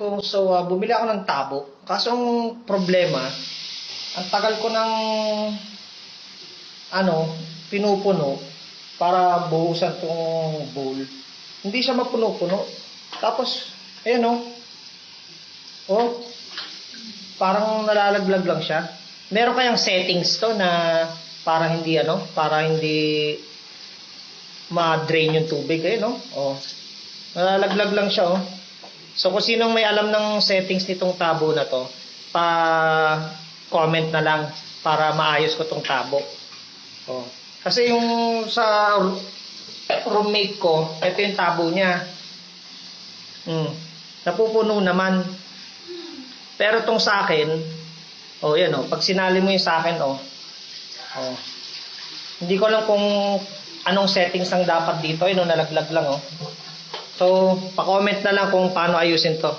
Bumili ako ng tabo. Kaso ang problema, ang tagal ko ng pinupuno para buhusan tong bowl. Hindi siya mapuno-puno. Tapos, ayan parang nalalaglag lang siya. Meron kayang settings to na para hindi ma-drain yung tubig, nalalaglag lang siya, So kung sinong may alam ng settings nitong tabo na to, pa-comment na lang para maayos ko tong tabo. Kasi yung sa roommate ko, ito yung tabo niya. Napupuno naman. Pero tong sa akin, pag sinali mo yung sa akin, hindi ko alam kung anong settings ang dapat dito, nalaglag lang, So, pa-comment na lang kung paano ayusin to.